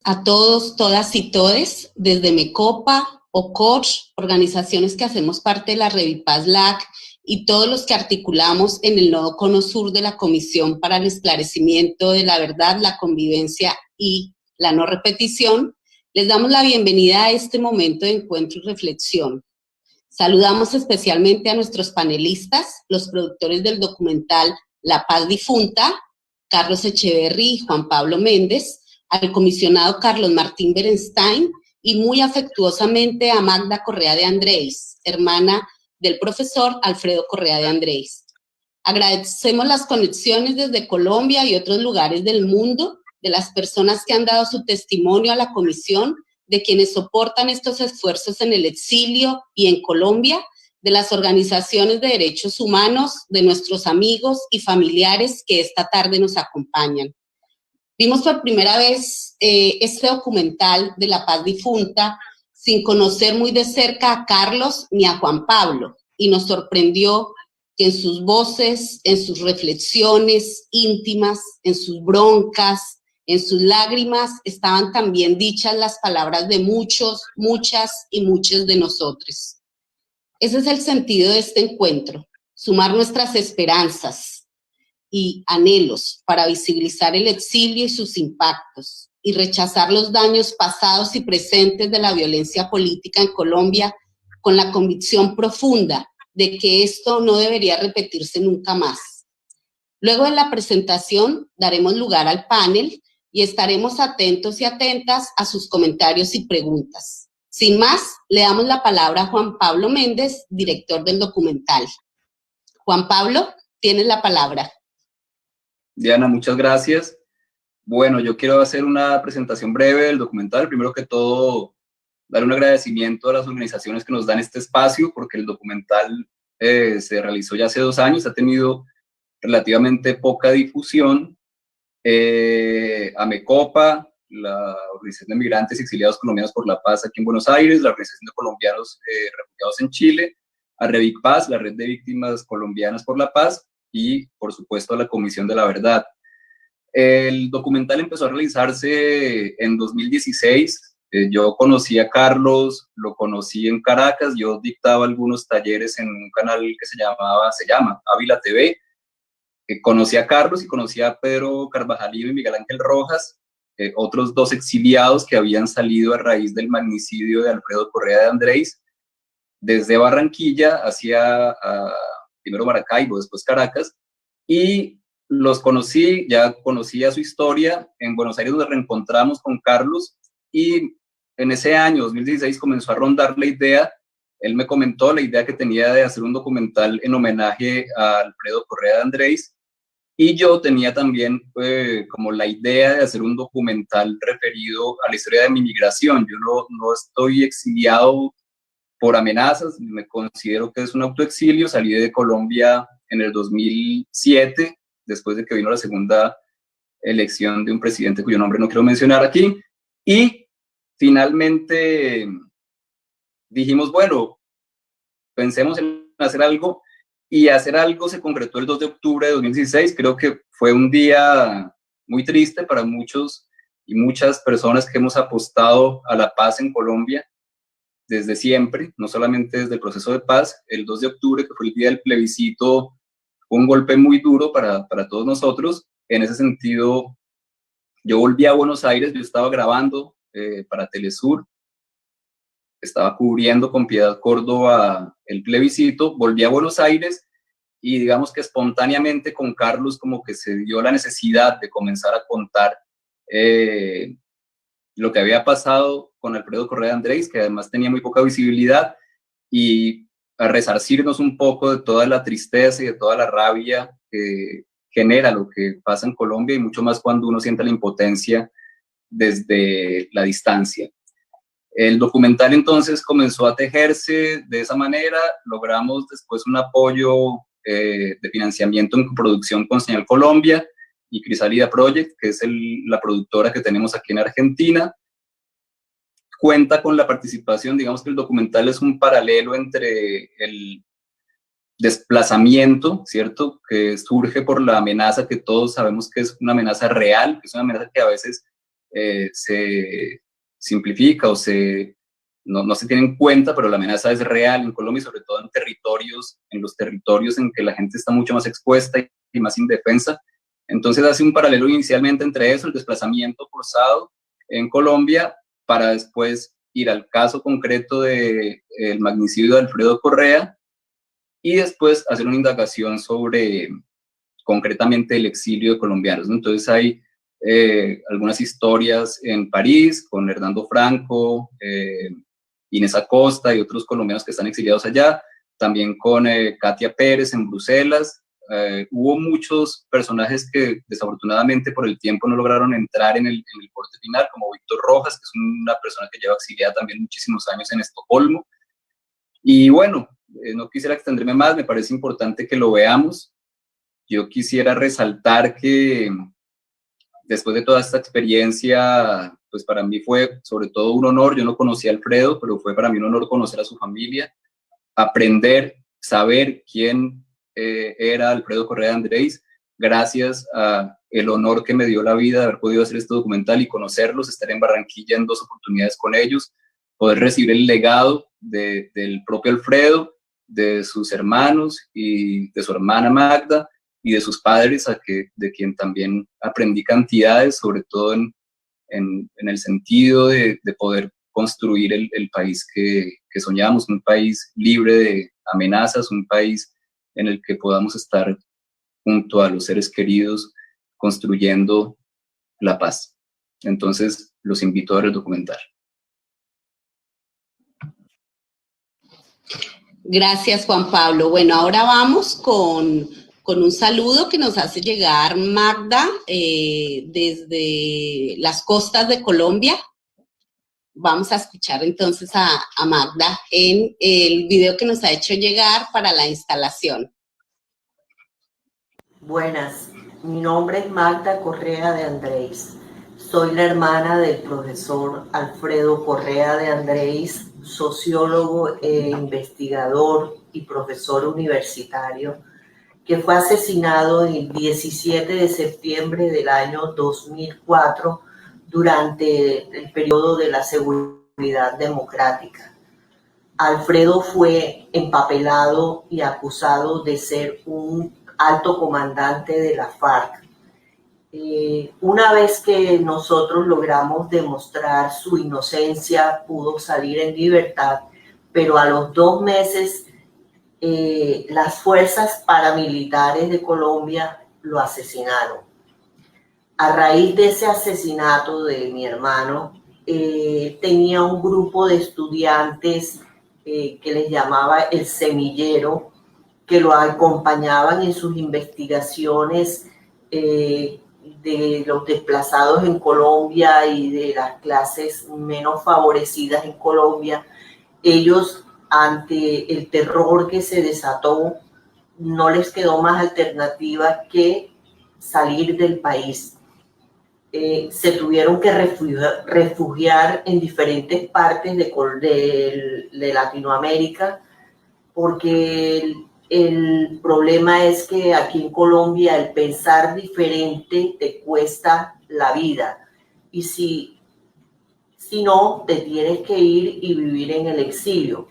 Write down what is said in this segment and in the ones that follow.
A todos, todas y todes, desde MECOPA, OCOCH, organizaciones que hacemos parte de la Revipaz LAC y todos los que articulamos en el nodo cono sur de la Comisión para el Esclarecimiento de la Verdad, la Convivencia y la No Repetición, les damos la bienvenida a este momento de encuentro y reflexión. Saludamos especialmente a nuestros panelistas, los productores del documental La Paz Difunta, Carlos Echeverry y Juan Pablo Méndez, al comisionado Carlos Martín Berenstein y muy afectuosamente a Magda Correa de Andrés, hermana del profesor Alfredo Correa de Andrés. Agradecemos las conexiones desde Colombia y otros lugares del mundo de las personas que han dado su testimonio a la comisión, de quienes soportan estos esfuerzos en el exilio y en Colombia, de las organizaciones de derechos humanos, de nuestros amigos y familiares que esta tarde nos acompañan. Vimos por primera vez este documental de La Paz Difunta sin conocer muy de cerca a Carlos ni a Juan Pablo, y nos sorprendió que en sus voces, en sus reflexiones íntimas, en sus broncas, en sus lágrimas, estaban también dichas las palabras de muchos, muchas y muchos de nosotros. Ese es el sentido de este encuentro, sumar nuestras esperanzas y anhelos para visibilizar el exilio y sus impactos y rechazar los daños pasados y presentes de la violencia política en Colombia con la convicción profunda de que esto no debería repetirse nunca más. Luego de la presentación daremos lugar al panel y estaremos atentos y atentas a sus comentarios y preguntas. Sin más, le damos la palabra a Juan Pablo Méndez, director del documental. Juan Pablo, tienes la palabra. Diana, muchas gracias. Bueno, yo quiero hacer una presentación breve del documental. Primero que todo, dar un agradecimiento a las organizaciones que nos dan este espacio, porque el documental se realizó ya hace 2 años, ha tenido relativamente poca difusión. A MECOPA, la Organización de Migrantes y Exiliados Colombianos por la Paz aquí en Buenos Aires, la Organización de Colombianos Refugiados en Chile, a Revipaz, la Red de Víctimas Colombianas por la Paz, y por supuesto a la Comisión de la Verdad. El documental empezó a realizarse en 2016. Yo conocí a Carlos, lo conocí en Caracas, yo dictaba algunos talleres en un canal que se llama Ávila TV. Conocí a Carlos y conocí a Pedro Carvajalillo y Miguel Ángel Rojas, otros 2 exiliados que habían salido a raíz del magnicidio de Alfredo Correa de Andrés, desde Barranquilla hacia primero Maracaibo, después Caracas, y los conocí, ya conocía su historia. En Buenos Aires nos reencontramos con Carlos y en ese año, 2016, comenzó a rondar la idea. Él me comentó la idea que tenía de hacer un documental en homenaje a Alfredo Correa de Andrés, y yo tenía también como la idea de hacer un documental referido a la historia de mi migración. Yo no estoy exiliado por amenazas, me considero que es un autoexilio. Salí de Colombia en el 2007, después de que vino la segunda elección de un presidente cuyo nombre no quiero mencionar aquí, y finalmente dijimos, bueno, pensemos en hacer algo, y hacer algo se concretó el 2 de octubre de 2016. Creo que fue un día muy triste para muchos y muchas personas que hemos apostado a la paz en Colombia desde siempre, no solamente desde el proceso de paz. El 2 de octubre, que fue el día del plebiscito, fue un golpe muy duro para todos nosotros. En ese sentido, yo volví a Buenos Aires, yo estaba grabando para Telesur, estaba cubriendo con Piedad Córdoba el plebiscito, volví a Buenos Aires y digamos que espontáneamente con Carlos como que se dio la necesidad de comenzar a contar lo que había pasado con Alfredo Correa de Andrés, que además tenía muy poca visibilidad, y a resarcirnos un poco de toda la tristeza y de toda la rabia que genera lo que pasa en Colombia, y mucho más cuando uno siente la impotencia desde la distancia. El documental entonces comenzó a tejerse de esa manera. Logramos después un apoyo de financiamiento en coproducción con Señal Colombia y Crisálida Project, que es la productora que tenemos aquí en Argentina. Cuenta con la participación, digamos que el documental es un paralelo entre el desplazamiento, ¿cierto?, que surge por la amenaza que todos sabemos que es una amenaza real, que es una amenaza que a veces se simplifica o no se tiene en cuenta, pero la amenaza es real en Colombia, y sobre todo en los territorios en que la gente está mucho más expuesta y más indefensa. Entonces hace un paralelo inicialmente entre eso, el desplazamiento forzado en Colombia, para después ir al caso concreto del magnicidio de Alfredo Correa, y después hacer una indagación sobre concretamente el exilio de colombianos, ¿no? Entonces hay algunas historias en París con Hernando Franco, Inés Acosta y otros colombianos que están exiliados allá, también con Katia Pérez en Bruselas. Hubo muchos personajes que desafortunadamente por el tiempo no lograron entrar en el corte final, como Víctor Rojas, que es una persona que lleva exiliada también muchísimos años en Estocolmo. Y bueno, no quisiera extenderme más, me parece importante que lo veamos. Yo quisiera resaltar que después de toda esta experiencia, pues para mí fue sobre todo un honor. Yo no conocí a Alfredo, pero fue para mí un honor conocer a su familia, aprender, saber quién era Alfredo Correa de Andrés, gracias a el honor que me dio la vida de haber podido hacer este documental y conocerlos, estar en Barranquilla en 2 oportunidades con ellos, poder recibir el legado del propio Alfredo, de sus hermanos y de su hermana Magda y de sus padres, de quien también aprendí cantidades, sobre todo en el sentido de poder construir el país que soñábamos, un país libre de amenazas, un país en el que podamos estar junto a los seres queridos construyendo la paz. Entonces, los invito a ver el documental. Gracias, Juan Pablo. Bueno, ahora vamos con un saludo que nos hace llegar Magda desde las costas de Colombia. Vamos a escuchar entonces a Magda en el video que nos ha hecho llegar para la instalación. Buenas, mi nombre es Magda Correa de Andrés. Soy la hermana del profesor Alfredo Correa de Andrés, sociólogo e investigador y profesor universitario, que fue asesinado el 17 de septiembre del año 2004 durante el periodo de la Seguridad Democrática. Alfredo fue empapelado y acusado de ser un alto comandante de la FARC. Una vez que nosotros logramos demostrar su inocencia, pudo salir en libertad, pero a los 2 meses las fuerzas paramilitares de Colombia lo asesinaron. A raíz de ese asesinato de mi hermano, tenía un grupo de estudiantes que les llamaba el semillero, que lo acompañaban en sus investigaciones de los desplazados en Colombia y de las clases menos favorecidas en Colombia. Ellos, ante el terror que se desató, no les quedó más alternativa que salir del país. Se tuvieron que refugiar en diferentes partes de Latinoamérica, porque el problema es que aquí en Colombia el pensar diferente te cuesta la vida, y si no, te tienes que ir y vivir en el exilio.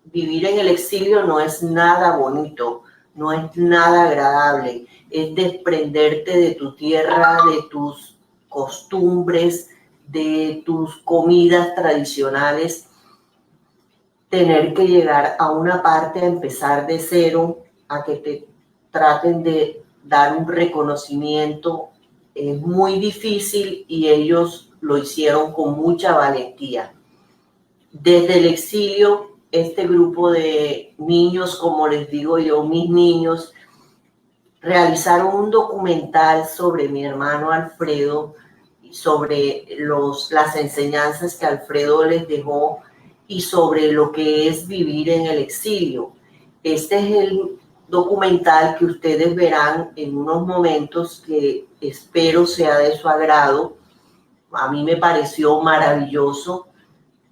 Vivir en el exilio no es nada bonito, no es nada agradable, es desprenderte de tu tierra, de tus costumbres, de tus comidas tradicionales, tener que llegar a una parte a empezar de cero, a que te traten de dar un reconocimiento, es muy difícil, y ellos lo hicieron con mucha valentía. Desde el exilio, este grupo de niños, como les digo yo, mis niños, realizaron un documental sobre mi hermano Alfredo, sobre las enseñanzas que Alfredo les dejó y sobre lo que es vivir en el exilio. Este es el documental que ustedes verán en unos momentos, que espero sea de su agrado. A mí me pareció maravilloso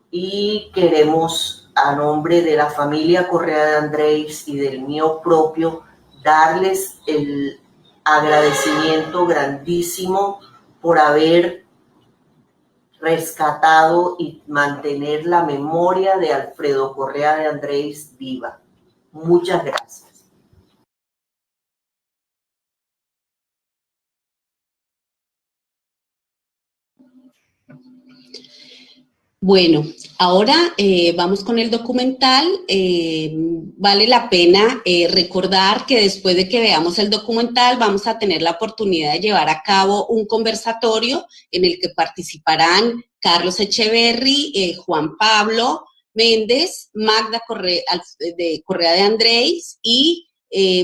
y queremos, a nombre de la familia Correa de Andrés y del mío propio, darles el agradecimiento grandísimo por haber rescatado y mantener la memoria de Alfredo Correa de Andrés viva. Muchas gracias. Bueno, ahora vamos con el documental. Vale la pena recordar que después de que veamos el documental vamos a tener la oportunidad de llevar a cabo un conversatorio en el que participarán Carlos Echeverry, Juan Pablo Méndez, Magda Correa de Andrés y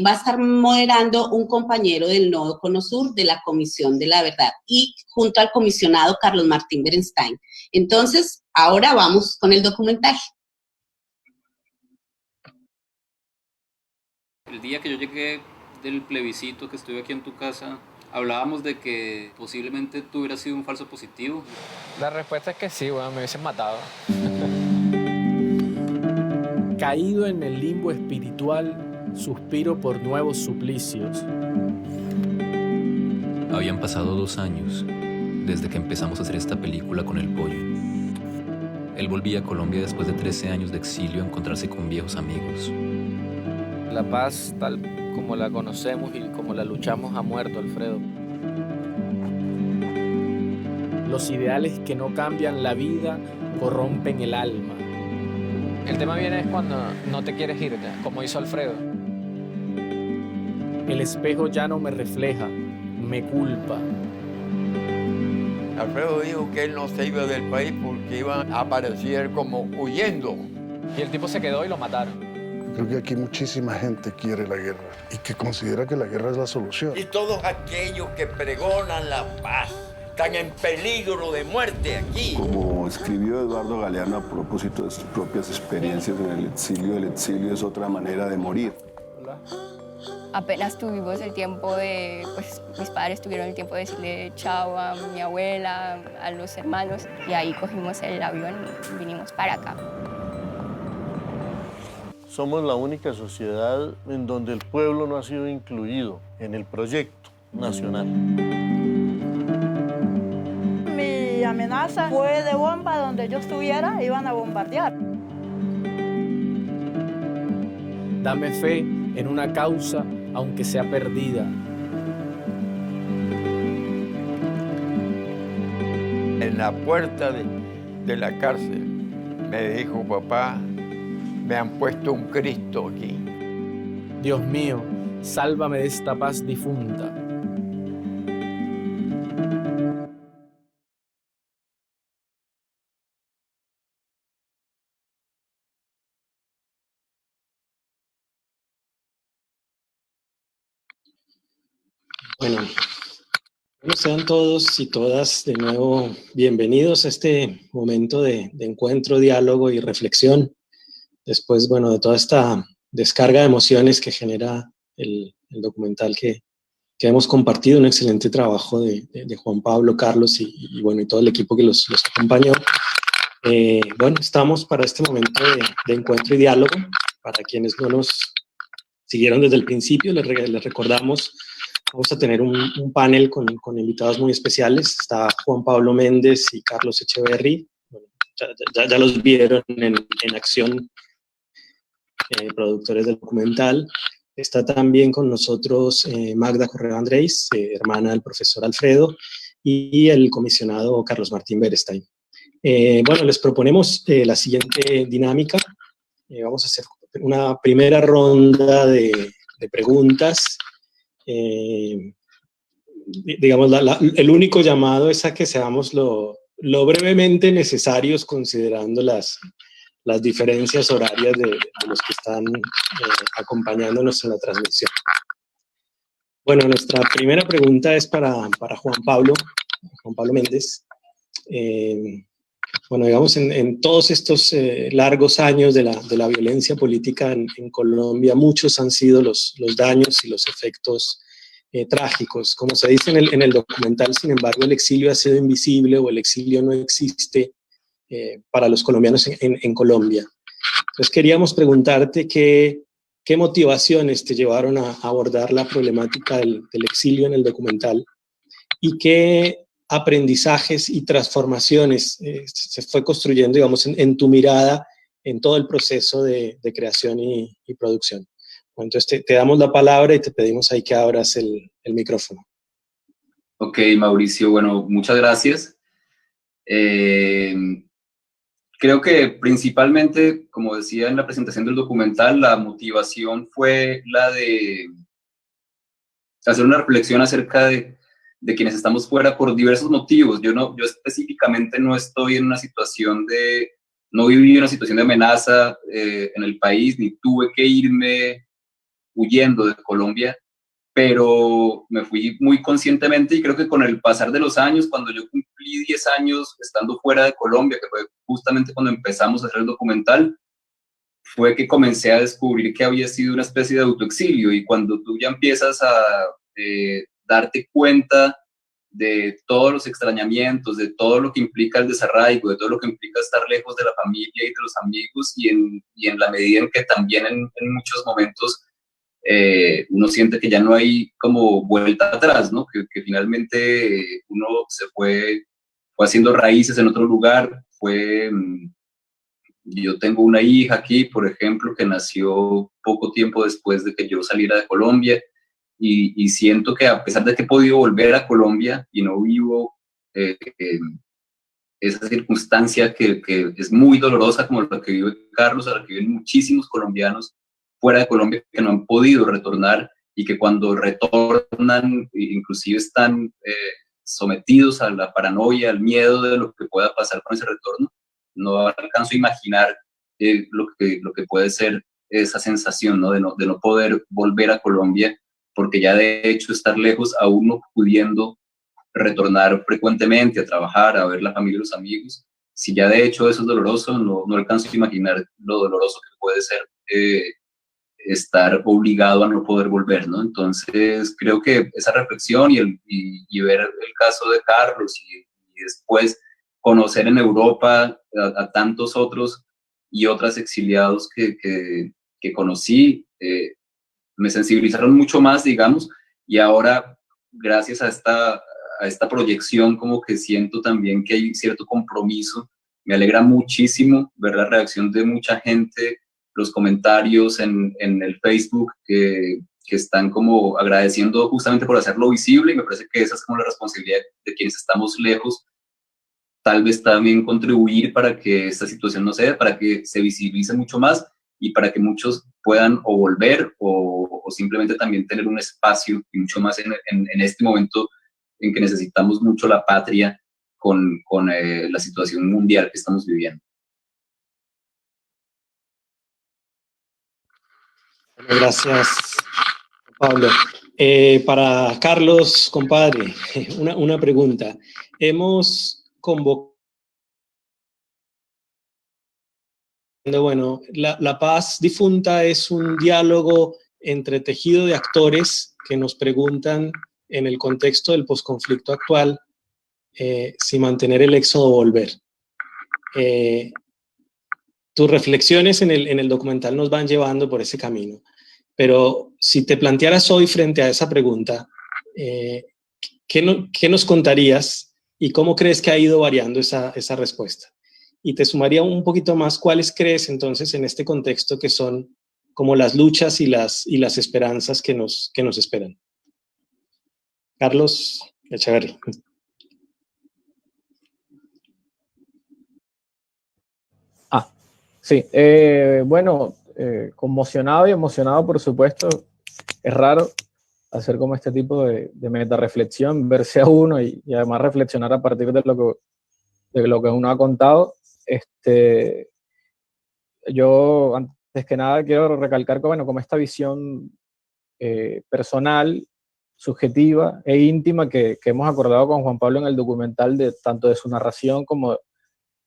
va a estar moderando un compañero del Nodo Cono Sur de la Comisión de la Verdad y junto al comisionado Carlos Martín Berenstein. Entonces, ahora vamos con el documental. El día que yo llegué del plebiscito, que estuve aquí en tu casa, hablábamos de que posiblemente tú hubieras sido un falso positivo. La respuesta es que sí, bueno, me hubiesen matado. Caído en el limbo espiritual, suspiro por nuevos suplicios. Habían pasado 2 años desde que empezamos a hacer esta película con el pollo. Él volvía a Colombia después de 13 años de exilio a encontrarse con viejos amigos. La paz, tal como la conocemos y como la luchamos, ha muerto, Alfredo. Los ideales que no cambian la vida corrompen el alma. El tema viene es cuando no te quieres ir, como hizo Alfredo. El espejo ya no me refleja, me culpa. Alfredo dijo que él no se iba del país porque iban a aparecer como huyendo. Y el tipo se quedó y lo mataron. Creo que aquí muchísima gente quiere la guerra y que considera que la guerra es la solución. Y todos aquellos que pregonan la paz están en peligro de muerte aquí. Como escribió Eduardo Galeano a propósito de sus propias experiencias en el exilio es otra manera de morir. Hola. Apenas tuvimos el tiempo de, pues mis padres tuvieron el tiempo de decirle chao a mi abuela, a los hermanos, y ahí cogimos el avión y vinimos para acá. Somos la única sociedad en donde el pueblo no ha sido incluido en el proyecto nacional. Mi amenaza fue de bomba, donde yo estuviera iban a bombardear. Dame fe en una causa, aunque sea perdida. En la puerta de la cárcel me dijo, papá, me han puesto un Cristo aquí. Dios mío, sálvame de esta paz difunta. Bueno, sean todos y todas de nuevo bienvenidos a este momento de encuentro, diálogo y reflexión. Después, bueno, de toda esta descarga de emociones que genera el documental que hemos compartido, un excelente trabajo de Juan Pablo, Carlos y bueno, y todo el equipo que los acompañó. Bueno, estamos para este momento de encuentro y diálogo. Para quienes no nos siguieron desde el principio, les recordamos, vamos a tener un panel con invitados muy especiales. Está Juan Pablo Méndez y Carlos Echeverry. Bueno, ya los vieron en acción, productores del documental. Está también con nosotros Magda Correa de Andrés, hermana del profesor Alfredo, y el comisionado Carlos Martín Berenstein. Bueno, les proponemos la siguiente dinámica. Vamos a hacer una primera ronda de preguntas. Digamos, el único llamado es a que seamos lo brevemente necesarios, considerando las diferencias horarias de los que están acompañándonos en la transmisión. Bueno, nuestra primera pregunta es para Juan Pablo Méndez. Bueno, digamos, en todos estos largos años de la violencia política en Colombia, muchos han sido los daños y los efectos trágicos. Como se dice en el documental, sin embargo, el exilio ha sido invisible o el exilio no existe para los colombianos en Colombia. Entonces queríamos preguntarte qué motivaciones te llevaron a abordar la problemática del exilio en el documental y qué aprendizajes y transformaciones se fue construyendo, digamos, en tu mirada en todo el proceso de creación y producción? Bueno, entonces te damos la palabra y te pedimos ahí que abras el micrófono. Ok, Mauricio, bueno, muchas gracias. Creo que principalmente, como decía en la presentación del documental, la motivación fue la de hacer una reflexión acerca de quienes estamos fuera por diversos motivos. Yo específicamente no estoy en una situación no viví una situación de amenaza en el país, ni tuve que irme huyendo de Colombia, pero me fui muy conscientemente, y creo que con el pasar de los años, cuando yo cumplí 10 años estando fuera de Colombia, que fue justamente cuando empezamos a hacer el documental, fue que comencé a descubrir que había sido una especie de autoexilio. Y cuando tú ya empiezas a darte cuenta de todos los extrañamientos, de todo lo que implica el desarraigo, de todo lo que implica estar lejos de la familia y de los amigos, y en la medida en que también en muchos momentos uno siente que ya no hay como vuelta atrás, ¿no? Que finalmente uno se fue haciendo raíces en otro lugar. Yo tengo una hija aquí, por ejemplo, que nació poco tiempo después de que yo saliera de Colombia, y siento que a pesar de que he podido volver a Colombia y no vivo esa circunstancia que es muy dolorosa, como la que vive Carlos, a la que viven muchísimos colombianos fuera de Colombia que no han podido retornar, y que cuando retornan inclusive están sometidos a la paranoia, al miedo de lo que pueda pasar con ese retorno. No alcanzo a imaginar lo que puede ser esa sensación, ¿no? De no poder volver a Colombia, porque ya de hecho estar lejos, aún no pudiendo retornar frecuentemente a trabajar, a ver la familia y los amigos, si ya de hecho eso es doloroso, no alcanzo a imaginar lo doloroso que puede ser estar obligado a no poder volver, ¿no? Entonces creo que esa reflexión y ver el caso de Carlos, y después conocer en Europa a tantos otros y otras exiliados que conocí, me sensibilizaron mucho más, digamos, y ahora, gracias a esta proyección, como que siento también que hay cierto compromiso. Me alegra muchísimo ver la reacción de mucha gente, los comentarios en el Facebook que están como agradeciendo justamente por hacerlo visible, y me parece que esa es como la responsabilidad de quienes estamos lejos, tal vez también contribuir para que esta situación no se dé, para que se visibilice mucho más, y para que muchos puedan o volver o simplemente también tener un espacio, y mucho más en este momento en que necesitamos mucho la patria con la situación mundial que estamos viviendo. Gracias, Pablo. Para Carlos, compadre, una pregunta. Hemos convocado, bueno, la paz difunta es un diálogo entretejido de actores que nos preguntan, en el contexto del posconflicto actual, si mantener el éxodo o volver. Tus reflexiones en el documental nos van llevando por ese camino, pero si te plantearas hoy frente a esa pregunta, ¿qué nos contarías y cómo crees que ha ido variando esa respuesta? Y te sumaría un poquito más, ¿cuáles crees entonces en este contexto que son como las luchas y las esperanzas que nos esperan? Carlos Echeverri. Sí, bueno, conmocionado y emocionado, por supuesto. Es raro hacer como este tipo de metarreflexión, verse a uno y además reflexionar a partir de lo que uno ha contado. Yo, antes que nada, quiero recalcar que, bueno, como esta visión personal, subjetiva e íntima que hemos acordado con Juan Pablo en el documental, tanto de su narración como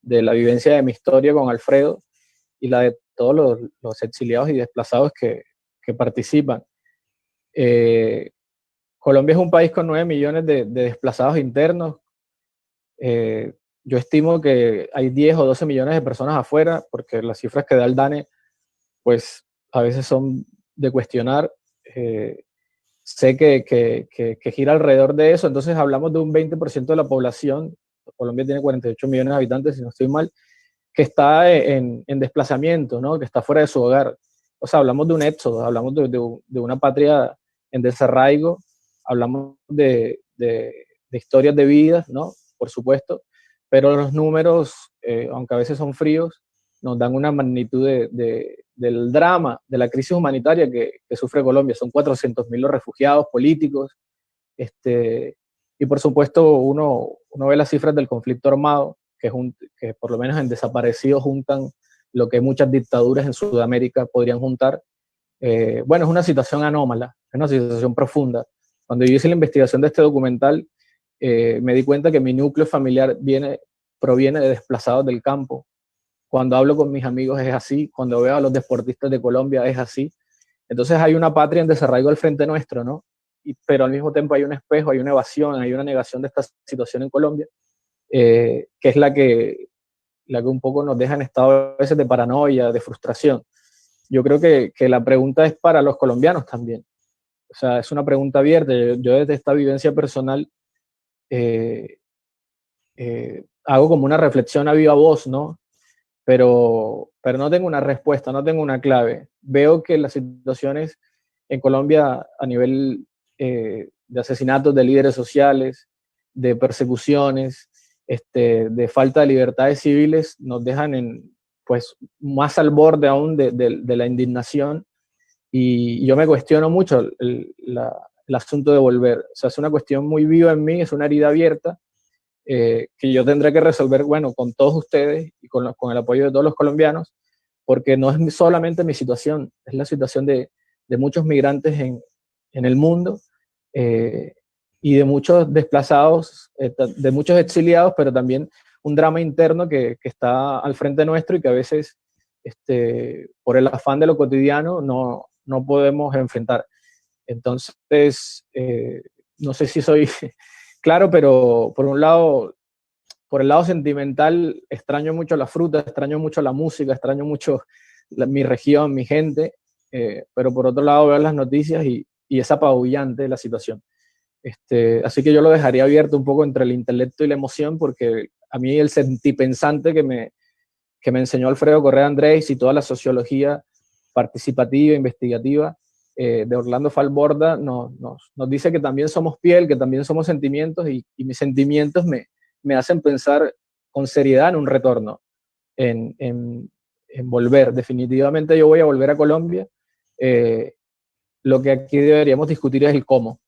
de la vivencia de mi historia con Alfredo, y la de todos los exiliados y desplazados que participan. Colombia es un país con 9 millones de desplazados internos. Yo estimo que hay 10 o 12 millones de personas afuera, porque las cifras que da el DANE, pues a veces son de cuestionar. sé que gira alrededor de eso. Entonces hablamos de un 20% de la población. Colombia tiene 48 millones de habitantes, si no estoy mal, que está en desplazamiento, ¿no? Que está fuera de su hogar. O sea, hablamos de un éxodo, hablamos de una patria en desarraigo, hablamos de historias de vidas, ¿no? Por supuesto, pero los números, aunque a veces son fríos, nos dan una magnitud del drama, de la crisis humanitaria que sufre Colombia. Son 400.000 los refugiados políticos, y por supuesto uno ve las cifras del conflicto armado, que por lo menos en desaparecidos juntan lo que muchas dictaduras en Sudamérica podrían juntar. Bueno, es una situación anómala, es una situación profunda. Cuando yo hice la investigación de este documental, me di cuenta que mi núcleo familiar proviene de desplazados del campo. Cuando hablo con mis amigos es así, cuando veo a los deportistas de Colombia es así. Entonces hay una patria en desarraigo al frente nuestro, ¿no? Pero al mismo tiempo hay un espejo, hay una evasión, hay una negación de esta situación en Colombia, que es la que un poco nos deja en estado a veces de paranoia, de frustración. Yo creo que la pregunta es para los colombianos también. O sea, es una pregunta abierta. Yo desde esta vivencia personal hago como una reflexión a viva voz, ¿no? Pero no tengo una respuesta, no tengo una clave. Veo que las situaciones en Colombia a nivel de asesinatos de líderes sociales, de persecuciones, de falta de libertades civiles, nos dejan pues, más al borde aún de la indignación, y yo me cuestiono mucho el asunto de volver. O sea, es una cuestión muy viva en mí, es una herida abierta, que yo tendré que resolver, bueno, con todos ustedes y con el apoyo de todos los colombianos, porque no es solamente mi situación, es la situación de muchos migrantes en el mundo, y de muchos desplazados, de muchos exiliados, pero también un drama interno que está al frente nuestro y que a veces, por el afán de lo cotidiano, no podemos enfrentar. Entonces, no sé si soy claro, pero por un lado, por el lado sentimental, extraño mucho la fruta, extraño mucho la música, extraño mucho mi región, mi gente, pero por otro lado veo las noticias y es apabullante la situación. Así que yo lo dejaría abierto un poco entre el intelecto y la emoción, porque a mí el sentipensante que me enseñó Alfredo Correa Andrés y toda la sociología participativa, investigativa, de Orlando Falborda, nos dice que también somos piel, que también somos sentimientos, y mis sentimientos me hacen pensar con seriedad en un retorno, en volver. Definitivamente yo voy a volver a Colombia. Lo que aquí deberíamos discutir es el cómo.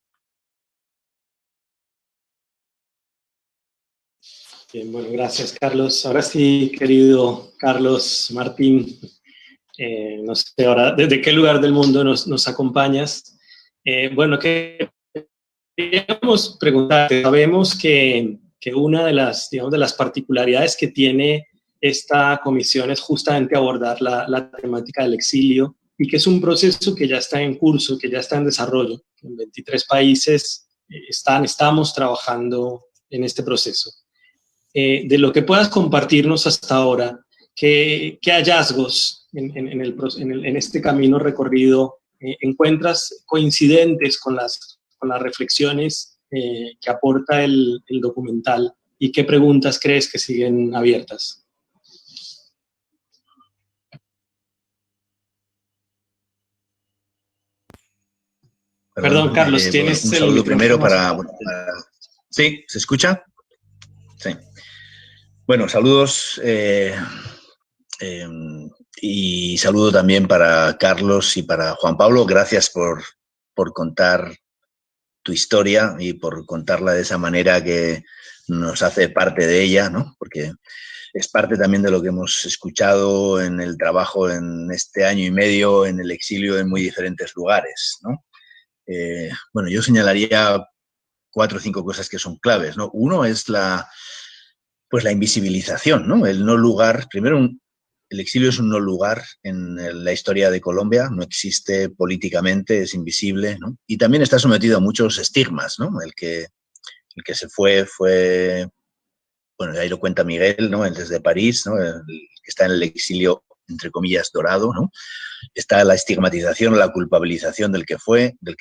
Bien, bueno, gracias, Carlos. Ahora sí, querido Carlos Martín, no sé ahora desde qué lugar del mundo nos acompañas. Bueno, queríamos preguntarte, sabemos que una de las, digamos, de las particularidades que tiene esta comisión es justamente abordar la temática del exilio, y que es un proceso que ya está en curso, que ya está en desarrollo. En 23 países estamos trabajando en este proceso. De lo que puedas compartirnos hasta ahora, ¿qué hallazgos en este camino recorrido encuentras coincidentes con las reflexiones que aporta el documental, y qué preguntas crees que siguen abiertas? Perdón, Carlos, tienes un saludo primero para... ¿Sí? ¿Se escucha? Sí. Bueno, saludos y saludo también para Carlos y para Juan Pablo. Gracias por contar tu historia y por contarla de esa manera que nos hace parte de ella, ¿no? Porque es parte también de lo que hemos escuchado en el trabajo en este año y medio en el exilio en muy diferentes lugares, ¿no? Bueno, yo señalaría 4 o 5 cosas que son claves, ¿no? Uno es la invisibilización, ¿no? El no lugar. Primero, el exilio es un no lugar en la historia de Colombia, no existe políticamente, es invisible, ¿no? Y también está sometido a muchos estigmas, ¿no? El que se fue, bueno, ahí lo cuenta Miguel, ¿no? El desde París, ¿no? El que está en el exilio entre comillas, dorado, ¿no? Está la estigmatización, la culpabilización del que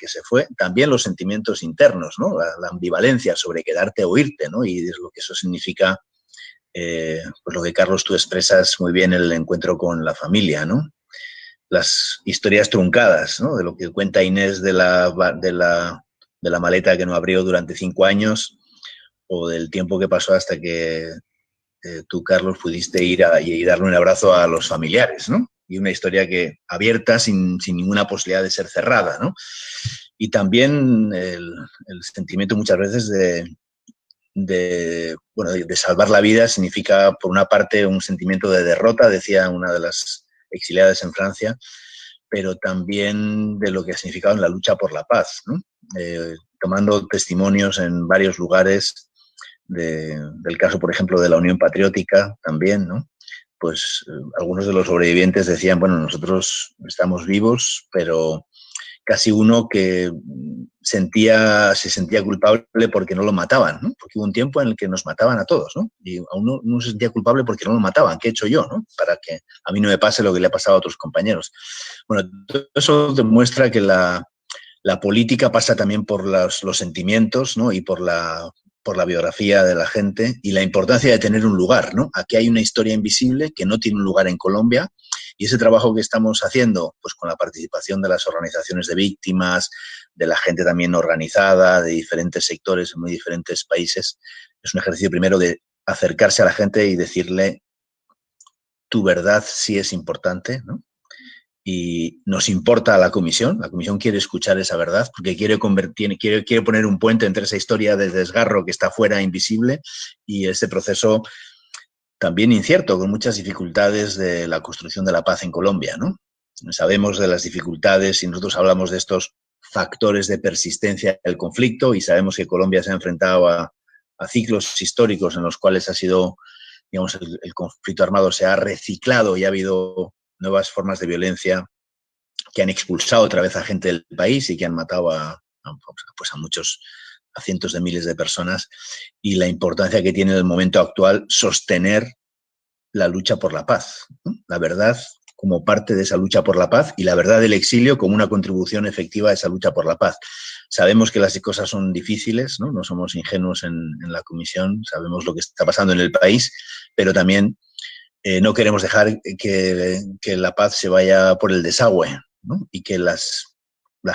se fue, también los sentimientos internos, ¿no? La ambivalencia sobre quedarte o irte, ¿no? Y es lo que eso significa, pues lo que Carlos tú expresas muy bien, el encuentro con la familia, ¿no? Las historias truncadas, ¿no? De lo que cuenta Inés de la maleta que no abrió durante 5 años, o del tiempo que pasó hasta que tú, Carlos, pudiste ir y darle un abrazo a los familiares, ¿no? Y una historia que abierta sin ninguna posibilidad de ser cerrada, ¿no? Y también el sentimiento muchas veces de salvar la vida significa, por una parte, un sentimiento de derrota, decía una de las exiliadas en Francia, pero también de lo que ha significado en la lucha por la paz, ¿no? Tomando testimonios en varios lugares del caso, por ejemplo, de la Unión Patriótica también, ¿no? Pues algunos de los sobrevivientes decían, bueno, nosotros estamos vivos, pero casi uno que se sentía culpable porque no lo mataban, ¿no? Porque hubo un tiempo en el que nos mataban a todos, ¿no? Y a uno se sentía culpable porque no lo mataban. ¿Qué he hecho yo, no? Para que a mí no me pase lo que le ha pasado a otros compañeros. Bueno, todo eso demuestra que la política pasa también por los sentimientos, ¿no? Y por la biografía de la gente y la importancia de tener un lugar, ¿no? Aquí hay una historia invisible que no tiene un lugar en Colombia, y ese trabajo que estamos haciendo, pues con la participación de las organizaciones de víctimas, de la gente también organizada, de diferentes sectores en muy diferentes países, es un ejercicio primero de acercarse a la gente y decirle, tu verdad sí es importante, ¿no? Y nos importa a la comisión quiere escuchar esa verdad porque quiere poner un puente entre esa historia de desgarro que está fuera, invisible, y ese proceso también incierto, con muchas dificultades de la construcción de la paz en Colombia, ¿no? Sabemos de las dificultades y nosotros hablamos de estos factores de persistencia del conflicto y sabemos que Colombia se ha enfrentado a ciclos históricos en los cuales ha sido, digamos, el conflicto armado se ha reciclado y ha habido nuevas formas de violencia que han expulsado otra vez a gente del país y que han matado a cientos de miles de personas, y la importancia que tiene en el momento actual sostener la lucha por la paz, ¿no? La verdad como parte de esa lucha por la paz y la verdad del exilio como una contribución efectiva a esa lucha por la paz. Sabemos que las cosas son difíciles, ¿no? No somos ingenuos en la comisión, sabemos lo que está pasando en el país, pero también no queremos dejar que la paz se vaya por el desagüe, ¿no? Y que la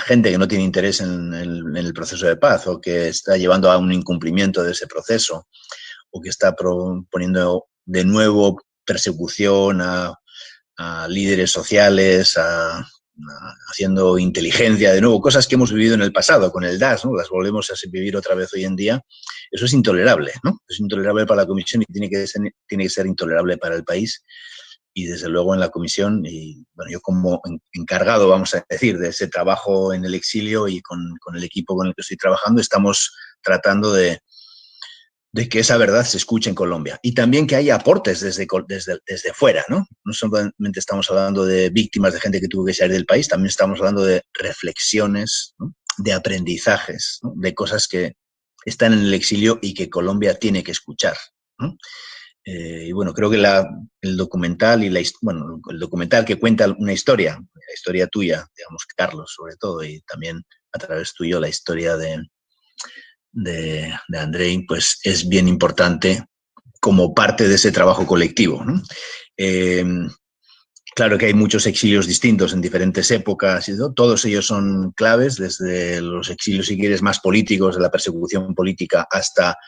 gente que no tiene interés en el proceso de paz o que está llevando a un incumplimiento de ese proceso o que está poniendo de nuevo persecución a líderes sociales, haciendo inteligencia de nuevo, cosas que hemos vivido en el pasado con el DAS, ¿no? Las volvemos a vivir otra vez hoy en día. Eso es intolerable, ¿no? Es intolerable para la comisión y tiene que ser intolerable para el país. Y desde luego en la comisión, y bueno, yo como encargado, vamos a decir, de ese trabajo en el exilio y con el equipo con el que estoy trabajando, estamos tratando de que esa verdad se escuche en Colombia. Y también que haya aportes desde fuera, ¿no? No solamente estamos hablando de víctimas, de gente que tuvo que salir del país, también estamos hablando de reflexiones, ¿no? De aprendizajes, ¿no? De cosas que están en el exilio y que Colombia tiene que escuchar, ¿no? Y bueno, creo que el documental el documental que cuenta una historia, la historia tuya, digamos, Carlos, sobre todo, y también a través tuyo la historia de Andrei, pues es bien importante como parte de ese trabajo colectivo, ¿no? Claro que hay muchos exilios distintos en diferentes épocas, ¿no? Todos ellos son claves, desde los exilios, si quieres, más políticos, de la persecución política, hasta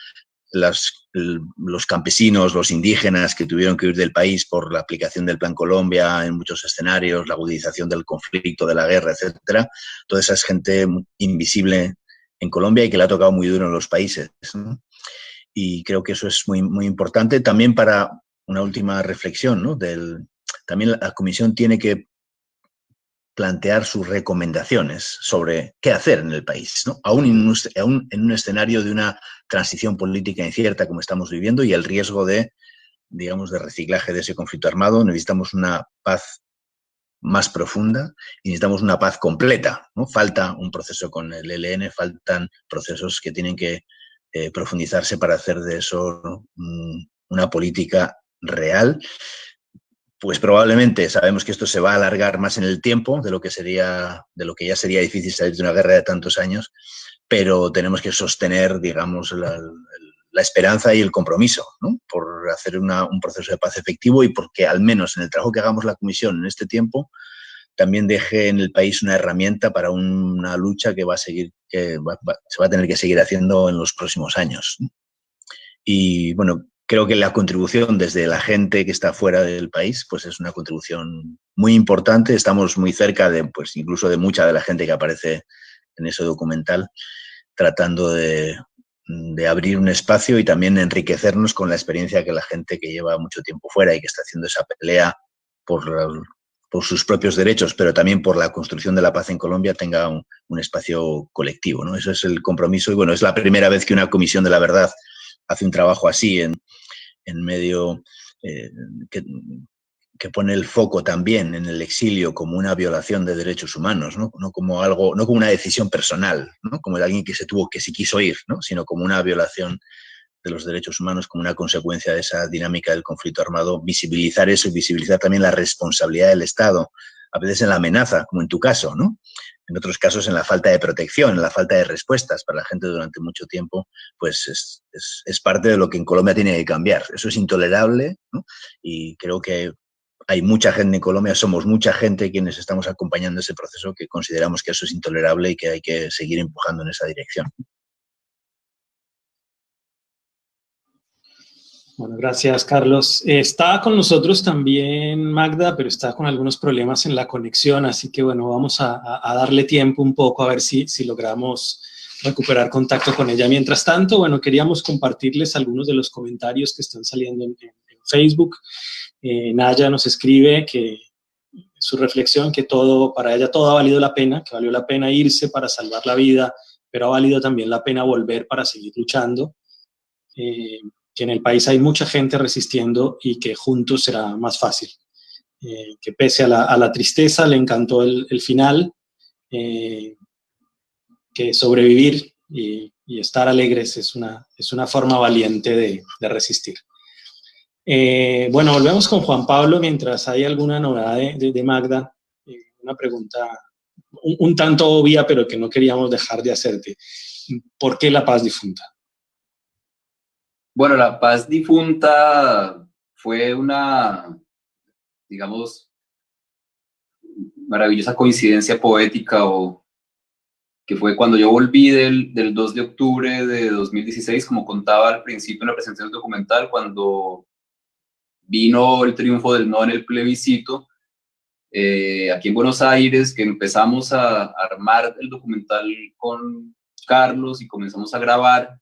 los campesinos, los indígenas que tuvieron que huir del país por la aplicación del Plan Colombia en muchos escenarios, la agudización del conflicto, de la guerra, etcétera. Toda esa es gente invisible en Colombia y que le ha tocado muy duro en los países, ¿no? Y creo que eso es muy, muy importante. También para una última reflexión, ¿no? También la comisión tiene que plantear sus recomendaciones sobre qué hacer en el país, ¿no? Aún en un escenario de una transición política incierta como estamos viviendo y el riesgo de reciclaje de ese conflicto armado, necesitamos una paz más profunda y necesitamos una paz completa, ¿no? Falta un proceso con el ELN, faltan procesos que tienen que profundizarse para hacer de eso, ¿no? Una política real pues probablemente sabemos que esto se va a alargar más en el tiempo de lo que ya sería difícil salir de una guerra de tantos años, pero tenemos que sostener, digamos, la esperanza y el compromiso, ¿no? Por hacer un proceso de paz efectivo y porque al menos en el trabajo que hagamos la Comisión en este tiempo también deje en el país una herramienta para una lucha que se va a tener que seguir haciendo en los próximos años. Y bueno, creo que la contribución desde la gente que está fuera del país pues es una contribución muy importante. Estamos muy cerca pues incluso de mucha de la gente que aparece en ese documental, tratando de abrir un espacio y también enriquecernos con la experiencia que la gente que lleva mucho tiempo fuera y que está haciendo esa pelea por sus propios derechos, pero también por la construcción de la paz en Colombia, tenga un espacio colectivo, ¿no? Eso es el compromiso. Y bueno, es la primera vez que una Comisión de la Verdad hace un trabajo así en medio que pone el foco también en el exilio como una violación de derechos humanos, ¿no? No como una decisión personal, ¿no? Como de alguien que se quiso ir, ¿no? Sino como una violación de los derechos humanos, como una consecuencia de esa dinámica del conflicto armado. Visibilizar eso y visibilizar también la responsabilidad del Estado, a veces en la amenaza, como en tu caso, ¿no? En otros casos en la falta de protección, en la falta de respuestas para la gente durante mucho tiempo, pues es parte de lo que en Colombia tiene que cambiar. Eso es intolerable, ¿no? Y creo que hay mucha gente en Colombia, somos mucha gente quienes estamos acompañando ese proceso que consideramos que eso es intolerable y que hay que seguir empujando en esa dirección. Bueno, gracias, Carlos. Está con nosotros también Magda, pero está con algunos problemas en la conexión, así que bueno, vamos a darle tiempo un poco a ver si logramos recuperar contacto con ella. Mientras tanto, bueno, queríamos compartirles algunos de los comentarios que están saliendo en Facebook. Naya nos escribe que su reflexión, que para ella todo ha valido la pena, que valió la pena irse para salvar la vida, pero ha valido también la pena volver para seguir luchando. Que en el país hay mucha gente resistiendo y que juntos será más fácil. Que pese a la tristeza le encantó el final, que sobrevivir y estar alegres es una forma valiente de resistir. Bueno, volvemos con Juan Pablo mientras hay alguna novedad de Magda. Una pregunta un tanto obvia, pero que no queríamos dejar de hacerte. ¿Por qué la paz difunta? Bueno, la paz difunta fue una, digamos, maravillosa coincidencia poética, o que fue cuando yo volví del 2 de octubre de 2016, como contaba al principio en la presentación del documental, cuando vino el triunfo del no en el plebiscito, aquí en Buenos Aires, que empezamos a armar el documental con Carlos y comenzamos a grabar.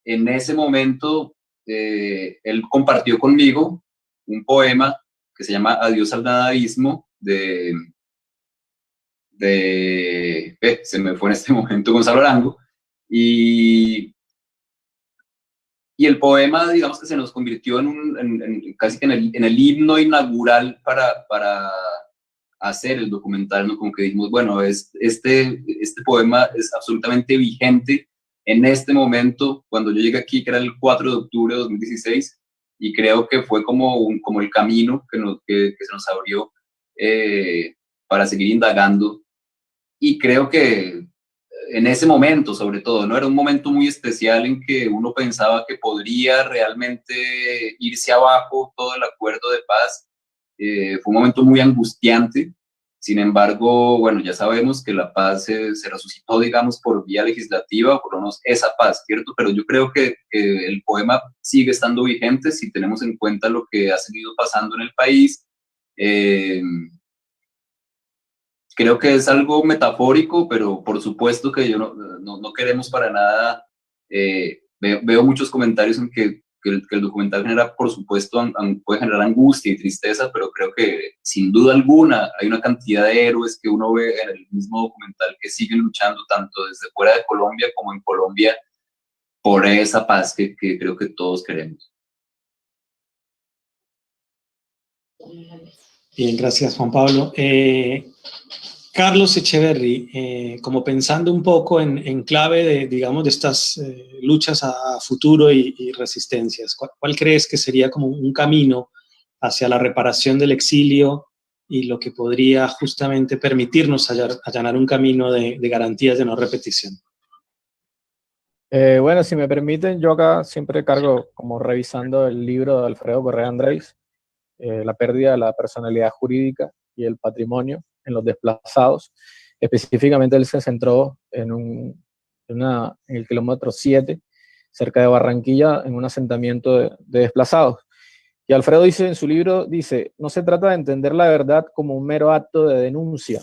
En ese momento, él compartió conmigo un poema que se llama Adiós al Dadaísmo, se me fue en este momento Gonzalo Arango, y el poema, digamos que se nos convirtió casi que en el himno inaugural para hacer el documental, ¿no? Como que dijimos, bueno, este poema es absolutamente vigente en este momento, cuando yo llegué aquí, que era el 4 de octubre de 2016, y creo que fue como el camino que se nos abrió para seguir indagando. Y creo que en ese momento, sobre todo, ¿no? Era un momento muy especial en que uno pensaba que podría realmente irse abajo todo el acuerdo de paz. Fue un momento muy angustiante. Sin embargo, bueno, ya sabemos que la paz se resucitó, digamos, por vía legislativa, por lo menos esa paz, ¿cierto? Pero yo creo que el poema sigue estando vigente si tenemos en cuenta lo que ha seguido pasando en el país. Creo que es algo metafórico, pero por supuesto que yo no queremos para nada. Veo muchos comentarios en que el documental genera, por supuesto, puede generar angustia y tristeza, pero creo que sin duda alguna hay una cantidad de héroes que uno ve en el mismo documental que siguen luchando tanto desde fuera de Colombia como en Colombia por esa paz que creo que todos queremos. Bien, gracias, Juan Pablo. Carlos Echeverry, como pensando un poco en clave de estas luchas a futuro y resistencias, ¿cuál crees que sería como un camino hacia la reparación del exilio y lo que podría justamente permitirnos allanar un camino de garantías de no repetición. Bueno, si me permiten, yo acá siempre cargo como revisando el libro de Alfredo Correa Andrés, La pérdida de la personalidad jurídica y el patrimonio en los desplazados. Específicamente él se centró en el kilómetro 7, cerca de Barranquilla, en un asentamiento de desplazados. Y Alfredo dice en su libro, no se trata de entender la verdad como un mero acto de denuncia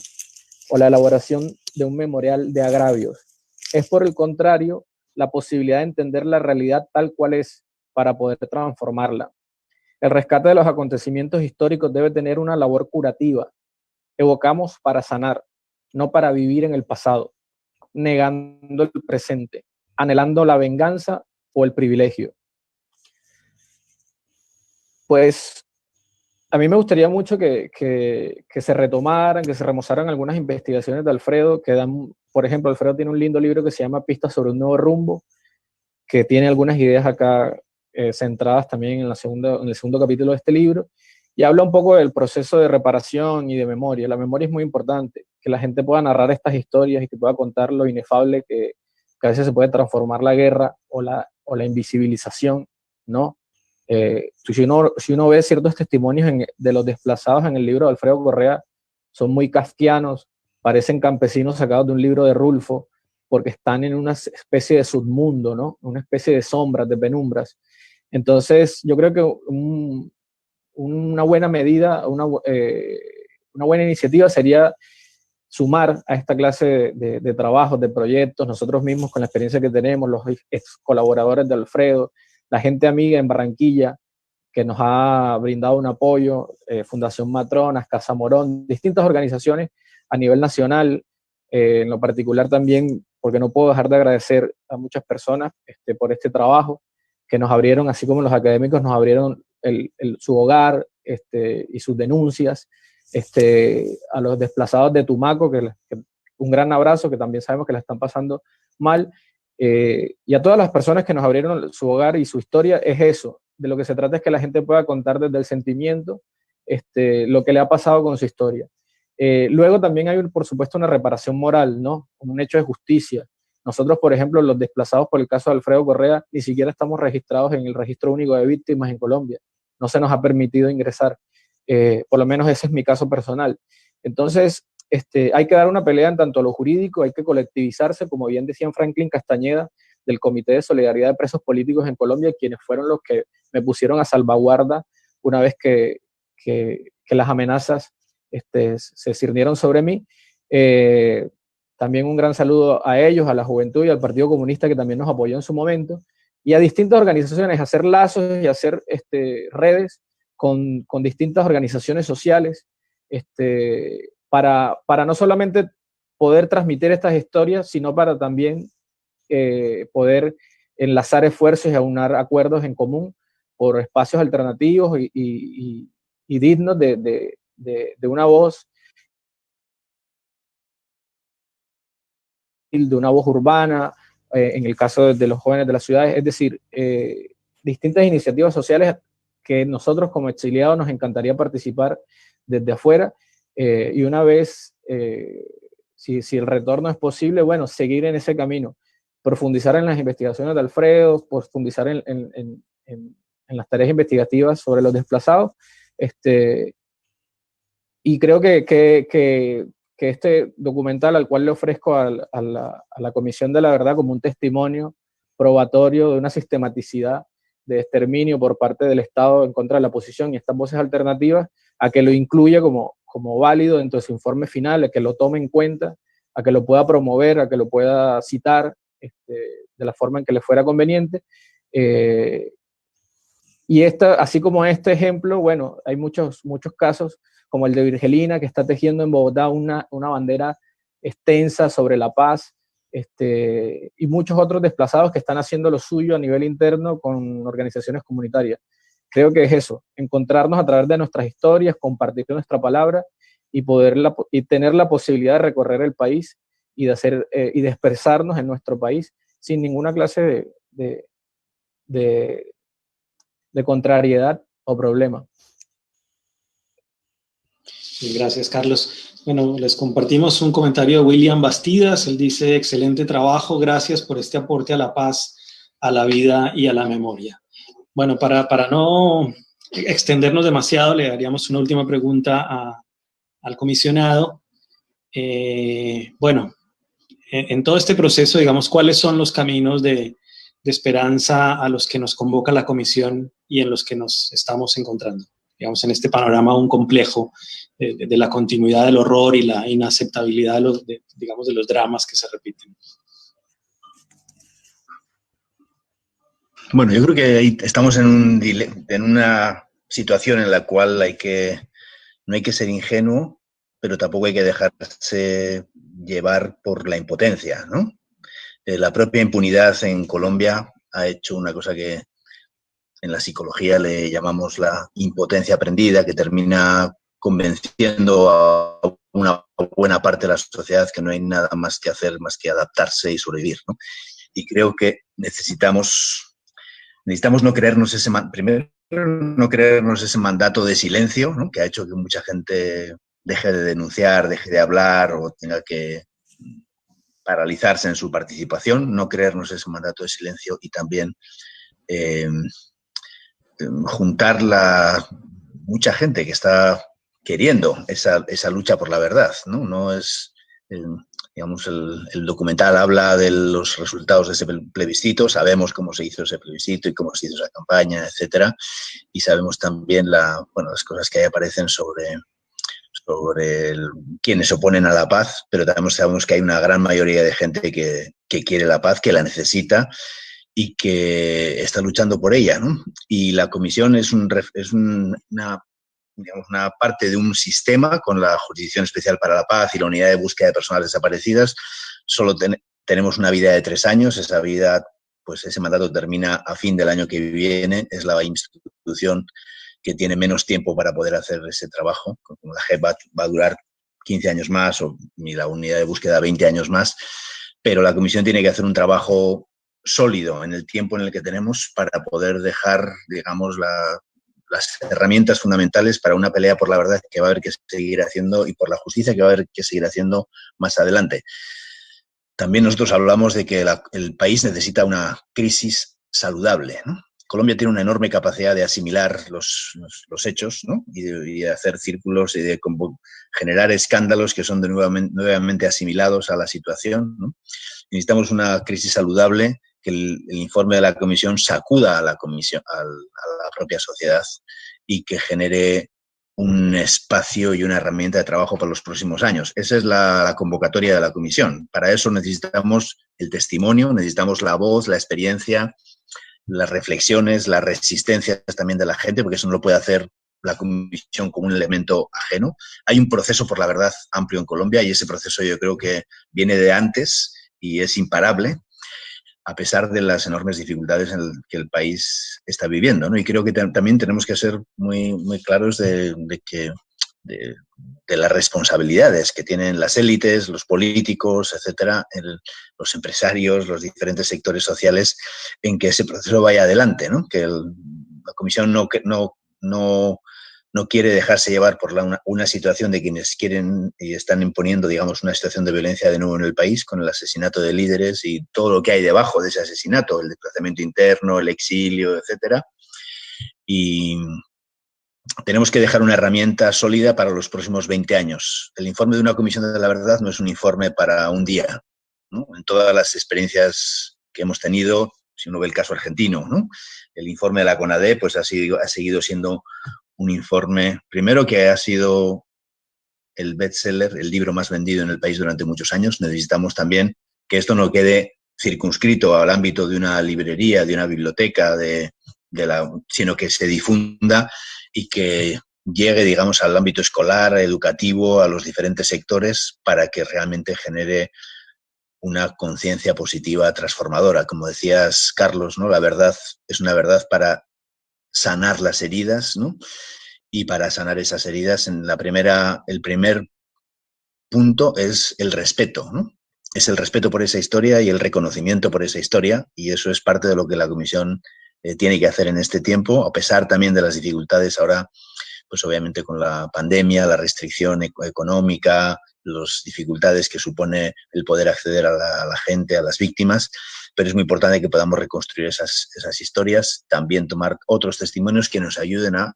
o la elaboración de un memorial de agravios. Es por el contrario la posibilidad de entender la realidad tal cual es para poder transformarla. El rescate de los acontecimientos históricos debe tener una labor curativa. Evocamos para sanar, no para vivir en el pasado, negando el presente, anhelando la venganza o el privilegio. Pues a mí me gustaría mucho que se retomaran, que se remozaran algunas investigaciones de Alfredo, que dan, por ejemplo, Alfredo tiene un lindo libro que se llama Pistas sobre un nuevo rumbo, que tiene algunas ideas acá centradas también en el segundo capítulo de este libro, y habla un poco del proceso de reparación y de memoria. La memoria es muy importante, que la gente pueda narrar estas historias y que pueda contar lo inefable que a veces se puede transformar la guerra o la invisibilización, ¿no? Si uno ve ciertos testimonios de los desplazados en el libro de Alfredo Correa, son muy kafkianos, parecen campesinos sacados de un libro de Rulfo, porque están en una especie de submundo, ¿no? Una especie de sombras, de penumbras. Entonces, yo creo que una buena medida, una buena iniciativa sería sumar a esta clase de trabajos, de proyectos, nosotros mismos con la experiencia que tenemos, los ex colaboradores de Alfredo, la gente amiga en Barranquilla que nos ha brindado un apoyo, Fundación Matronas, Casa Morón, distintas organizaciones a nivel nacional, en lo particular también, porque no puedo dejar de agradecer a muchas personas por este trabajo, que nos abrieron, así como los académicos nos abrieron su hogar y sus denuncias, a los desplazados de Tumaco, que un gran abrazo, que también sabemos que la están pasando mal, y a todas las personas que nos abrieron su hogar y su historia. Es eso, de lo que se trata es que la gente pueda contar desde el sentimiento lo que le ha pasado con su historia. Luego también hay, por supuesto, una reparación moral, ¿no? Un hecho de justicia. Nosotros, por ejemplo, los desplazados por el caso de Alfredo Correa, ni siquiera estamos registrados en el Registro Único de Víctimas en Colombia. No se nos ha permitido ingresar. Por lo menos ese es mi caso personal. Entonces, hay que dar una pelea en tanto a lo jurídico, hay que colectivizarse, como bien decían Franklin Castañeda, del Comité de Solidaridad de Presos Políticos en Colombia, quienes fueron los que me pusieron a salvaguarda una vez que las amenazas se cirnieron sobre mí. También un gran saludo a ellos, a la juventud y al Partido Comunista, que también nos apoyó en su momento, y a distintas organizaciones, hacer lazos y hacer redes con distintas organizaciones sociales, para no solamente poder transmitir estas historias, sino para también poder enlazar esfuerzos y aunar acuerdos en común por espacios alternativos y dignos de una voz, de una voz urbana, en el caso de los jóvenes de las ciudades, es decir, distintas iniciativas sociales que nosotros como exiliados nos encantaría participar desde afuera, y una vez, si el retorno es posible, bueno, seguir en ese camino, profundizar en las investigaciones de Alfredo, profundizar en las tareas investigativas sobre los desplazados, y creo que este documental, al cual le ofrezco a la Comisión de la Verdad como un testimonio probatorio de una sistematicidad de exterminio por parte del Estado en contra de la oposición y estas voces alternativas, a que lo incluya como válido dentro de su informe final, a que lo tome en cuenta, a que lo pueda promover, a que lo pueda citar de la forma en que le fuera conveniente. Y así como este ejemplo, bueno, hay muchos casos, como el de Virgelina, que está tejiendo en Bogotá una bandera extensa sobre la paz, y muchos otros desplazados que están haciendo lo suyo a nivel interno con organizaciones comunitarias. Creo que es eso, encontrarnos a través de nuestras historias, compartir nuestra palabra y tener la posibilidad de recorrer el país y de expresarnos en nuestro país sin ninguna clase de contrariedad o problema. Gracias, Carlos. Bueno, les compartimos un comentario de William Bastidas. Él dice, excelente trabajo, gracias por este aporte a la paz, a la vida y a la memoria. Bueno, para no extendernos demasiado, le daríamos una última pregunta al comisionado. Bueno, en todo este proceso, digamos, ¿cuáles son los caminos de esperanza a los que nos convoca la comisión y en los que nos estamos encontrando? Digamos, en este panorama aún complejo de la continuidad del horror y la inaceptabilidad de los dramas que se repiten. Bueno, yo creo que estamos en una situación en la cual no hay que ser ingenuo, pero tampoco hay que dejarse llevar por la impotencia, ¿no? La propia impunidad en Colombia ha hecho una cosa que en la psicología le llamamos la impotencia aprendida, que termina convenciendo a una buena parte de la sociedad que no hay nada más que hacer más que adaptarse y sobrevivir, ¿no? Y creo que necesitamos no creernos no creernos ese mandato de silencio, ¿no? Que ha hecho que mucha gente deje de denunciar, deje de hablar o tenga que paralizarse en su participación, no creernos ese mandato de silencio y también juntar mucha gente que está queriendo esa lucha por la verdad, ¿no? No es, digamos, el documental habla de los resultados de ese plebiscito, sabemos cómo se hizo ese plebiscito y cómo se hizo esa campaña, etcétera, y sabemos también las cosas que ahí aparecen sobre quienes se oponen a la paz, pero también sabemos que hay una gran mayoría de gente que quiere la paz, que la necesita y que está luchando por ella, ¿no? Y la comisión es una parte de un sistema con la Jurisdicción Especial para la Paz y la Unidad de Búsqueda de Personas Desaparecidas. Solo tenemos una vida de 3 años, esa vida, pues ese mandato termina a fin del año que viene, es la institución que tiene menos tiempo para poder hacer ese trabajo. Como la JEP va a durar 15 años más y la unidad de búsqueda 20 años más, pero la comisión tiene que hacer un trabajo sólido en el tiempo en el que tenemos para poder dejar, digamos, las herramientas fundamentales para una pelea por la verdad que va a haber que seguir haciendo y por la justicia que va a haber que seguir haciendo más adelante. También nosotros hablamos de que el país necesita una crisis saludable, ¿no? Colombia tiene una enorme capacidad de asimilar los hechos, ¿no? y de hacer círculos y de generar escándalos que son nuevamente asimilados a la situación, ¿no? Necesitamos una crisis saludable, que el informe de la comisión sacuda a la propia sociedad y que genere un espacio y una herramienta de trabajo para los próximos años. Esa es la convocatoria de la comisión. Para eso necesitamos el testimonio, necesitamos la voz, la experiencia, las reflexiones, las resistencias también de la gente, porque eso no lo puede hacer la comisión como un elemento ajeno. Hay un proceso por la verdad amplio en Colombia y ese proceso yo creo que viene de antes y es imparable, a pesar de las enormes dificultades en que el país está viviendo, ¿no? Y creo que también tenemos que ser muy, muy claros de las responsabilidades que tienen las élites, los políticos, etcétera, los empresarios, los diferentes sectores sociales, en que ese proceso vaya adelante, ¿no? Que la comisión no quiere dejarse llevar por una situación de quienes quieren y están imponiendo, digamos, una situación de violencia de nuevo en el país, con el asesinato de líderes y todo lo que hay debajo de ese asesinato, el desplazamiento interno, el exilio, etcétera. Y tenemos que dejar una herramienta sólida para los próximos 20 años. El informe de una comisión de la verdad no es un informe para un día, ¿no? En todas las experiencias que hemos tenido, si uno ve el caso argentino, ¿no? El informe de la CONADE pues ha seguido siendo un informe, primero, que ha sido el bestseller, el libro más vendido en el país durante muchos años. Necesitamos también que esto no quede circunscrito al ámbito de una librería, de una biblioteca, sino que se difunda y que llegue, digamos, al ámbito escolar, educativo, a los diferentes sectores, para que realmente genere una conciencia positiva transformadora. Como decías, Carlos, ¿no? La verdad es una verdad para sanar las heridas, ¿no? Y para sanar esas heridas, el primer punto es el respeto, ¿no? Es el respeto por esa historia y el reconocimiento por esa historia, y eso es parte de lo que la comisión tiene que hacer en este tiempo, a pesar también de las dificultades ahora pues obviamente con la pandemia, la restricción económica, las dificultades que supone el poder acceder a la gente, a las víctimas, pero es muy importante que podamos reconstruir esas historias, también tomar otros testimonios que nos ayuden a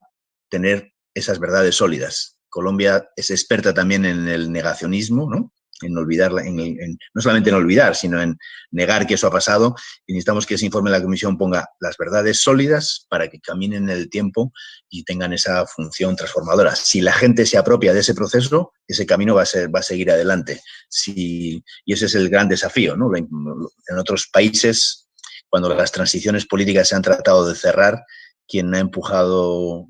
tener esas verdades sólidas. Colombia es experta también en el negacionismo, ¿no? En olvidar, no solamente en olvidar, sino en negar que eso ha pasado, y necesitamos que ese informe de la Comisión ponga las verdades sólidas para que caminen en el tiempo y tengan esa función transformadora. Si la gente se apropia de ese proceso, ese camino va a seguir adelante. Y ese es el gran desafío, ¿no? En otros países, cuando las transiciones políticas se han tratado de cerrar, quien ha empujado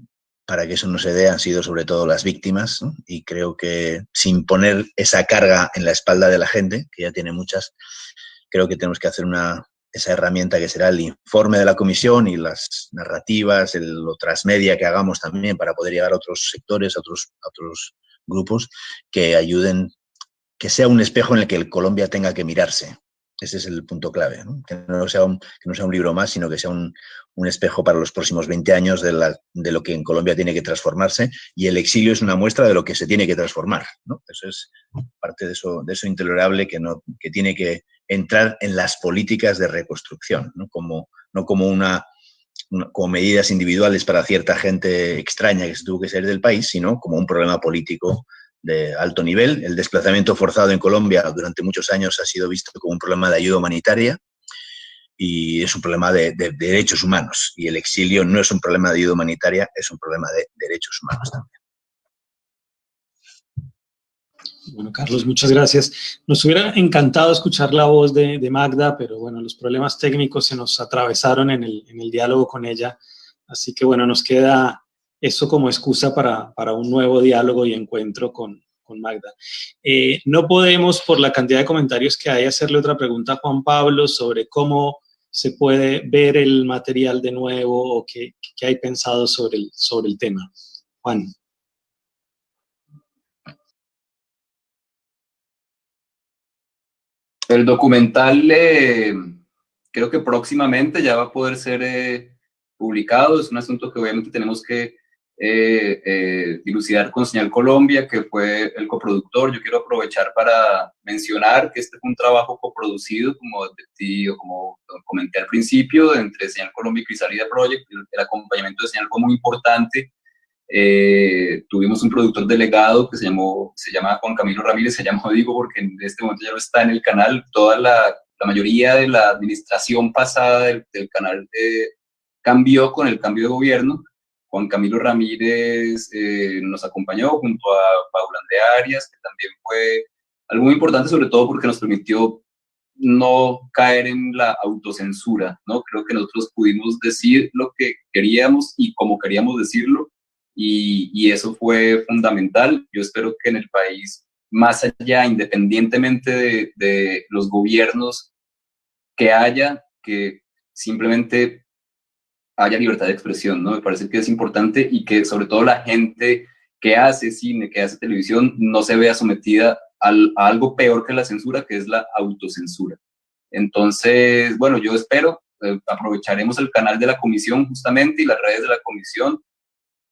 para que eso no se dé han sido sobre todo las víctimas, ¿no? Y creo que sin poner esa carga en la espalda de la gente, que ya tiene muchas, creo que tenemos que hacer esa herramienta que será el informe de la Comisión y las narrativas, lo transmedia que hagamos también para poder llegar a otros sectores, a otros grupos, que ayuden, que sea un espejo en el que Colombia tenga que mirarse. Ese es el punto clave, ¿no? Que no sea un libro más, sino que sea un espejo para los próximos 20 años de lo que en Colombia tiene que transformarse, y el exilio es una muestra de lo que se tiene que transformar, ¿no? Eso es parte de eso intolerable que tiene que entrar en las políticas de reconstrucción, ¿no? No como medidas individuales para cierta gente extraña que se tuvo que salir del país, sino como un problema político de alto nivel. El desplazamiento forzado en Colombia durante muchos años ha sido visto como un problema de ayuda humanitaria y es un problema de derechos humanos. Y el exilio no es un problema de ayuda humanitaria, es un problema de derechos humanos también. Bueno, Carlos, muchas gracias. Nos hubiera encantado escuchar la voz de Magda, pero bueno, los problemas técnicos se nos atravesaron en el diálogo con ella. Así que bueno, nos queda eso como excusa para un nuevo diálogo y encuentro con Magda. No podemos, por la cantidad de comentarios que hay, hacerle otra pregunta a Juan Pablo sobre cómo se puede ver el material de nuevo o qué hay pensado sobre el tema. Juan. El documental creo que próximamente ya va a poder ser publicado. Es un asunto que obviamente tenemos que dilucidar con Señal Colombia, que fue el coproductor. Yo quiero aprovechar para mencionar que este fue un trabajo coproducido, como comenté al principio, entre Señal Colombia y Crisálida Project. El acompañamiento de Señal fue muy importante. Tuvimos un productor delegado que se llama Juan Camilo Ramírez, se llama Digo porque en este momento ya no está en el canal. Toda la mayoría de la administración pasada del canal cambió con el cambio de gobierno. Juan Camilo Ramírez nos acompañó junto a Paula de Arias, que también fue algo muy importante, sobre todo porque nos permitió no caer en la autocensura, ¿no? Creo que nosotros pudimos decir lo que queríamos y cómo queríamos decirlo, y eso fue fundamental. Yo espero que en el país, más allá, independientemente de los gobiernos que haya, que simplemente haya libertad de expresión, ¿no? Me parece que es importante, y que sobre todo la gente que hace cine, que hace televisión, no se vea sometida a algo peor que la censura, que es la autocensura. Entonces, bueno, yo espero, aprovecharemos el canal de la Comisión justamente y las redes de la Comisión,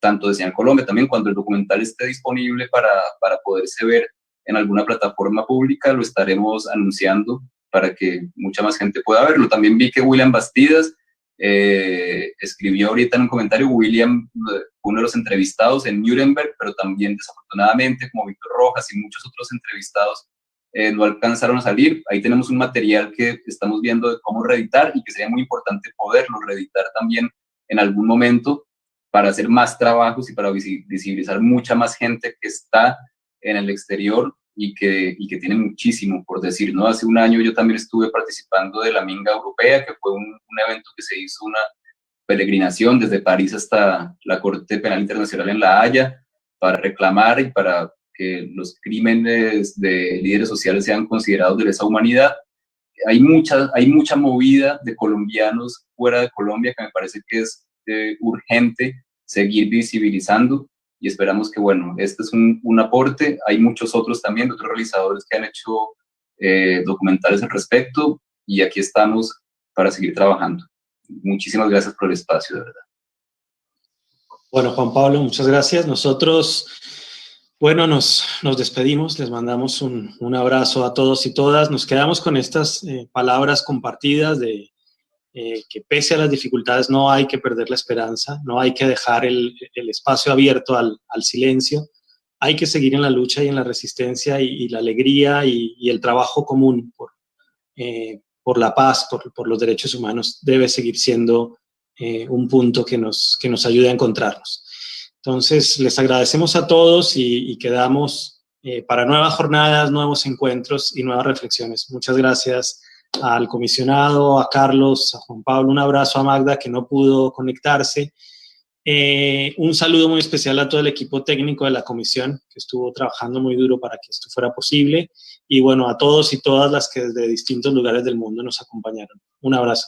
tanto de Señal Colombia también, cuando el documental esté disponible para poderse ver en alguna plataforma pública, lo estaremos anunciando para que mucha más gente pueda verlo. También vi que William Bastidas escribió ahorita en un comentario. William, uno de los entrevistados en Nuremberg, pero también desafortunadamente, como Víctor Rojas y muchos otros entrevistados, no alcanzaron a salir. Ahí tenemos un material que estamos viendo de cómo reeditar, y que sería muy importante poderlo reeditar también en algún momento para hacer más trabajos y para visibilizar mucha más gente que está en el exterior y que tiene muchísimo por decir, ¿no? Hace un año yo también estuve participando de la Minga Europea, que fue un evento que se hizo, una peregrinación desde París hasta la Corte Penal Internacional en La Haya, para reclamar y para que los crímenes de líderes sociales sean considerados de lesa humanidad. Hay mucha movida de colombianos fuera de Colombia que me parece que es urgente seguir visibilizando, y esperamos que, bueno, este es un aporte. Hay muchos otros también, de otros realizadores que han hecho documentales al respecto, y aquí estamos para seguir trabajando. Muchísimas gracias por el espacio, de verdad. Bueno, Juan Pablo, muchas gracias. Nosotros, bueno, nos despedimos, les mandamos un abrazo a todos y todas. Nos quedamos con estas palabras compartidas de que pese a las dificultades no hay que perder la esperanza, no hay que dejar el espacio abierto al silencio, hay que seguir en la lucha y en la resistencia y la alegría y el trabajo común por la paz, por los derechos humanos, debe seguir siendo un punto que nos ayude a encontrarnos. Entonces, les agradecemos a todos y quedamos para nuevas jornadas, nuevos encuentros y nuevas reflexiones. Muchas gracias al comisionado, a Carlos, a Juan Pablo, un abrazo a Magda que no pudo conectarse. Un saludo muy especial a todo el equipo técnico de la comisión que estuvo trabajando muy duro para que esto fuera posible y bueno, a todos y todas las que desde distintos lugares del mundo nos acompañaron. Un abrazo.